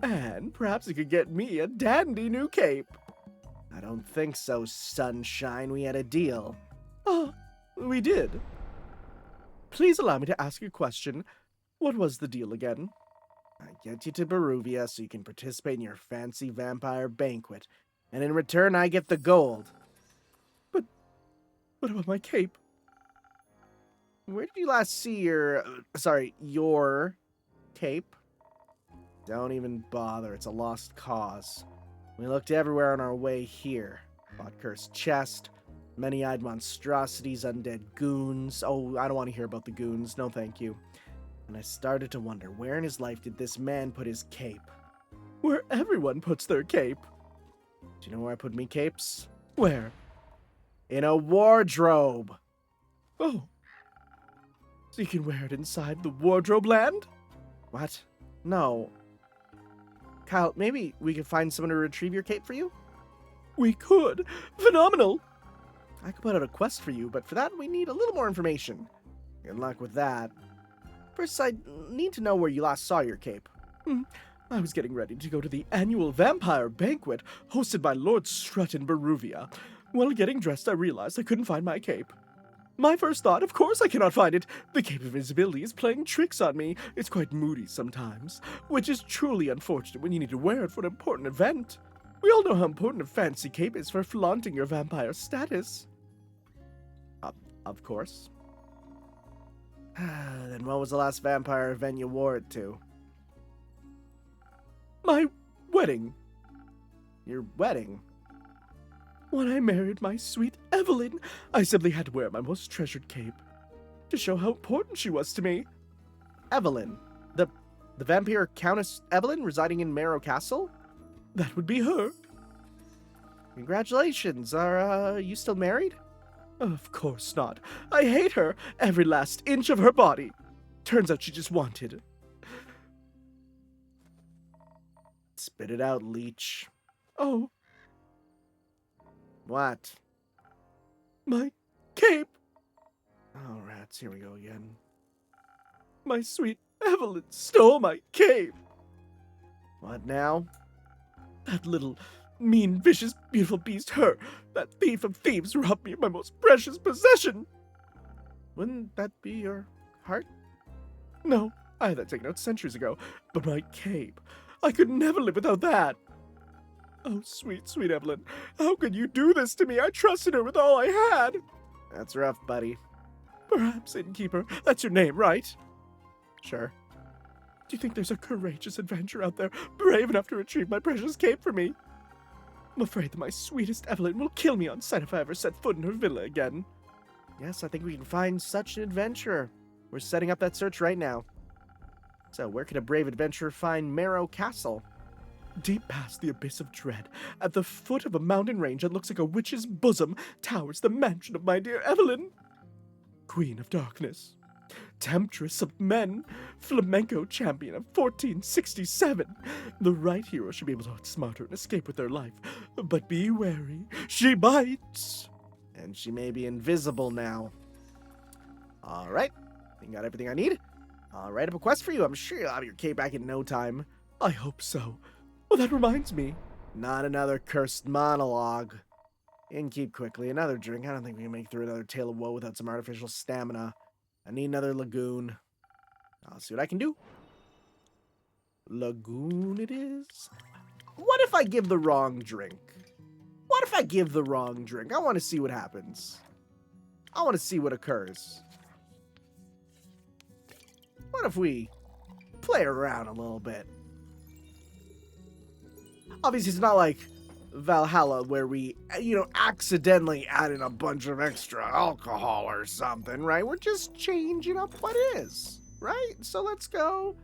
And perhaps it could get me a dandy new cape. I don't think so, sunshine. We had a deal. Ah, we did. Please allow me to ask you a question. What was the deal again? I get you to Barovia so you can participate in your fancy vampire banquet. And in return, I get the gold. But what about my cape? Where did you last see your cape? Don't even bother. It's a lost cause. We looked everywhere on our way here. Bought cursed chest, many-eyed monstrosities, undead goons. Oh, I don't want to hear about the goons. No, thank you. And I started to wonder, where in his life did this man put his cape? Where everyone puts their cape. Do you know where I put me capes? Where? In a wardrobe. Oh. So you can wear it inside the wardrobe land? What? No. Kyle, maybe we could find someone to retrieve your cape for you? We could. Phenomenal. I could put out a quest for you, but for that we need a little more information. Good luck with that. First, I need to know where you last saw your cape. I was getting ready to go to the annual vampire banquet hosted by Lord Strut in Baruvia. While getting dressed, I realized I couldn't find my cape. My first thought, of course I cannot find it. The Cape of Invisibility is playing tricks on me. It's quite moody sometimes, which is truly unfortunate when you need to wear it for an important event. We all know how important a fancy cape is for flaunting your vampire status. Of course. Then what was the last vampire event you wore it to? My wedding. Your wedding? When I married my sweet Evelyn, I simply had to wear my most treasured cape to show how important she was to me. Evelyn? The vampire Countess Evelyn residing in Marrow Castle? That would be her. Congratulations. Are you still married? Of course not. I hate her, every last inch of her body. Turns out she just wanted. Spit it out, leech. Oh. What? My cape. Oh, rats, here we go again. My sweet Evelyn stole my cape. What now? That little mean, vicious, beautiful beast, her, that thief of thieves, robbed me of my most precious possession. Wouldn't that be your heart? No, I had that taken out centuries ago, but my cape, I could never live without that. Oh, sweet, sweet Evelyn, how could you do this to me? I trusted her with all I had. That's rough, buddy. Perhaps, Innkeeper, that's your name, right? Sure. Do you think there's a courageous adventurer out there brave enough to retrieve my precious cape for me? I'm afraid that my sweetest Evelyn will kill me on sight if I ever set foot in her villa again. Yes, I think we can find such an adventurer. We're setting up that search right now. So, where could a brave adventurer find Marrow Castle? Deep past the abyss of dread, at the foot of a mountain range that looks like a witch's bosom, towers the mansion of my dear Evelyn. Queen of Darkness, temptress of men, flamenco champion of 1467. The right hero should be able to outsmart her and escape with their life. But be wary, she bites. And she may be invisible now. Alright, think got everything I need? I'll write up a quest for you. I'm sure you'll have your cape back in no time. I hope so. Well, that reminds me. Not another cursed monologue. Innkeep quickly. Another drink. I don't think we can make through another tale of woe without some artificial stamina. I need another lagoon. I'll see what I can do. Lagoon it is. What if I give the wrong drink? What if I give the wrong drink? I want to see what happens. I want to see what occurs. What if we play around a little bit? Obviously, it's not like Vall-Hall-A where we, accidentally add in a bunch of extra alcohol or something, right? We're just changing up what is, right? So let's go.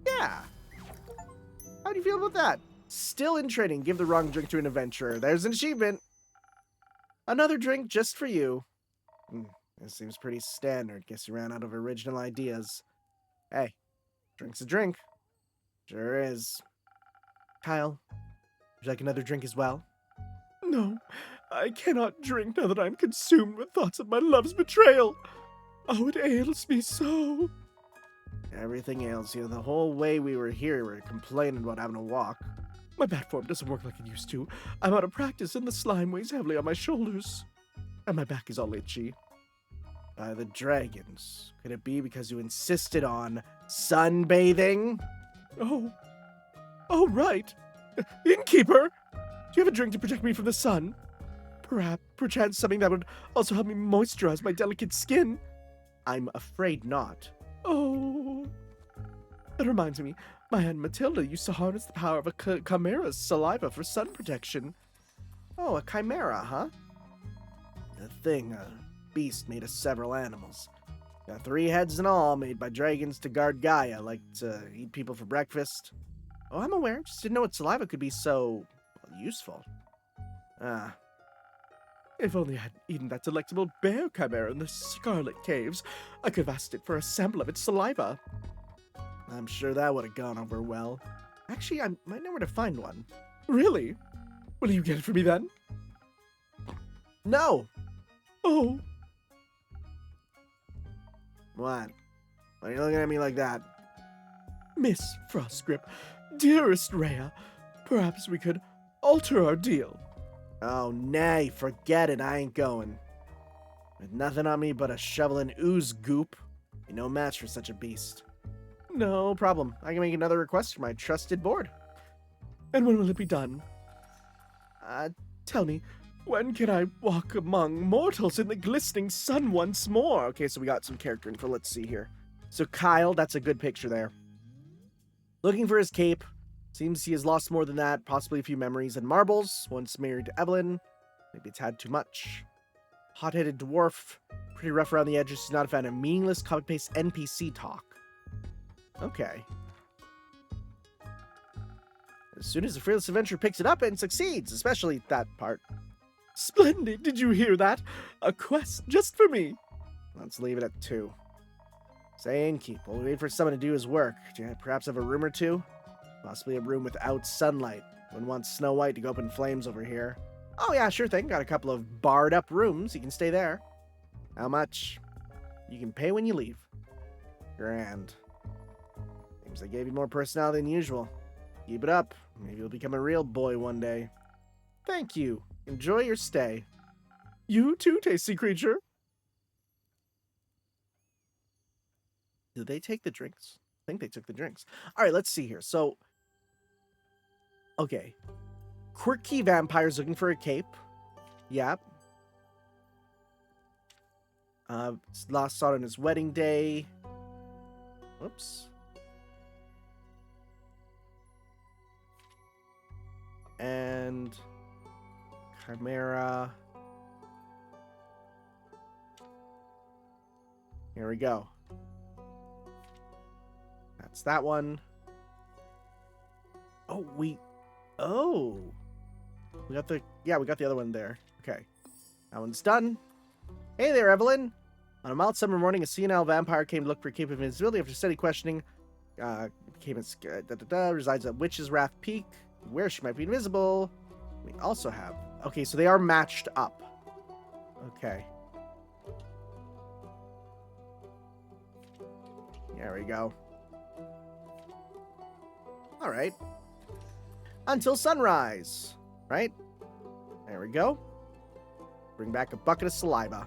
Yeah. How do you feel about that? Still in training. Give the wrong drink to an adventurer. There's an achievement. Another drink just for you. This seems pretty standard. Guess you ran out of original ideas. Hey, drink's a drink. Sure is. Kyle, would you like another drink as well? No, I cannot drink now that I'm consumed with thoughts of my love's betrayal. Oh, it ails me so. Everything ails you. The whole way we were here, we were complaining about having to walk. My bat form doesn't work like it used to. I'm out of practice and the slime weighs heavily on my shoulders. And my back is all itchy. By the dragons. Could it be because you insisted on sunbathing? Oh, right. Innkeeper! Do you have a drink to protect me from the sun? Perchance something that would also help me moisturize my delicate skin? I'm afraid not. Oh. That reminds me, my Aunt Matilda used to harness the power of a chimera's saliva for sun protection. Oh, a chimera, huh? A thing, a beast made of several animals. Got 3 heads in all, made by dragons to guard Gaia, like to eat people for breakfast. Oh, I'm aware. Just didn't know its saliva could be so useful. Ah. If only I had eaten that delectable bear chimera in the Scarlet Caves, I could have asked it for a sample of its saliva. I'm sure that would have gone over well. Actually, I might know where to find one. Really? Will you get it for me then? No! Oh! What? Why are you looking at me like that? Miss Frostgrip, dearest Rhea, perhaps we could alter our deal. Oh, nay, forget it, I ain't going. With nothing on me but a shovel and ooze goop, ain't no match for such a beast. No problem, I can make another request for my trusted board. And when will it be done? Tell me, when can I walk among mortals in the glistening sun once more? Okay, so we got some character info, let's see here. So Kyle, that's a good picture there. Looking for his cape. Seems he has lost more than that, possibly a few memories and marbles. Once married to Evelyn. Maybe it's had too much. Hot-headed dwarf. Pretty rough around the edges. He's not a fan of meaningless, copy-paste NPC talk. Okay. As soon as the fearless adventurer picks it up and succeeds, especially that part. Splendid, did you hear that? A quest just for me. Let's leave it at 2. Say Innkeeper, we'll wait for someone to do his work. Do you perhaps have a room or two? Possibly a room without sunlight. Wouldn't want Snow White to go up in flames over here. Oh yeah, sure thing. Got a couple of barred up rooms. You can stay there. How much? You can pay when you leave. Grand. Seems I gave you more personality than usual. Keep it up. Maybe you'll become a real boy one day. Thank you. Enjoy your stay. You too, tasty creature. Did they take the drinks? I think they took the drinks. All right, let's see here. So, okay. Quirky vampires looking for a cape. Yep. Last saw it on his wedding day. Whoops. And Chimera. Here we go. That's that one. Oh, we got the other one there. Okay. That one's done. Hey there, Evelyn. On a mild summer morning, a senile vampire came to look for a cape of invisibility. After steady questioning, resides at Witch's Wrath Peak, where she might be invisible. We also have... Okay, so they are matched up. Okay. There we go. All right. Until sunrise, right? There we go. Bring back a bucket of saliva.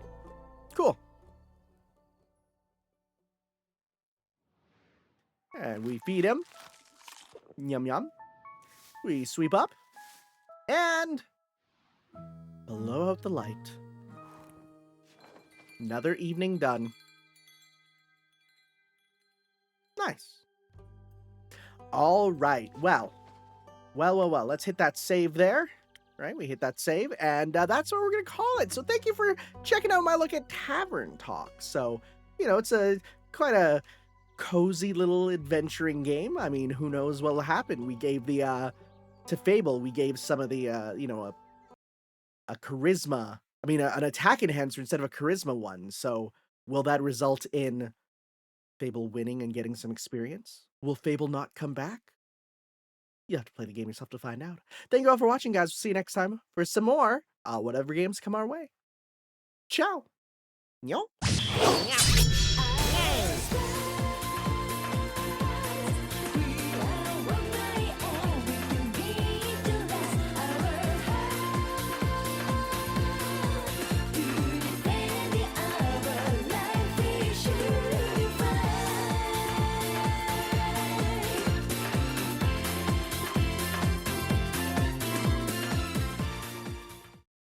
Cool. And we feed him. Yum yum. We sweep up. And blow out the light. Another evening done. Nice. All right. Well. Let's hit that save there. Right? We hit that save. And that's what we're going to call it. So thank you for checking out my look at Tavern Talk. So, you know, it's quite a cozy little adventuring game. I mean, who knows what will happen. We gave to Fable, we gave some of the, a charisma. I mean, an attack enhancer instead of a charisma one. So will that result in Fable winning and getting some experience? Will Fable not come back? You have to play the game yourself to find out. Thank you all for watching, guys. We'll see you next time for some more whatever games come our way. Ciao. Yo.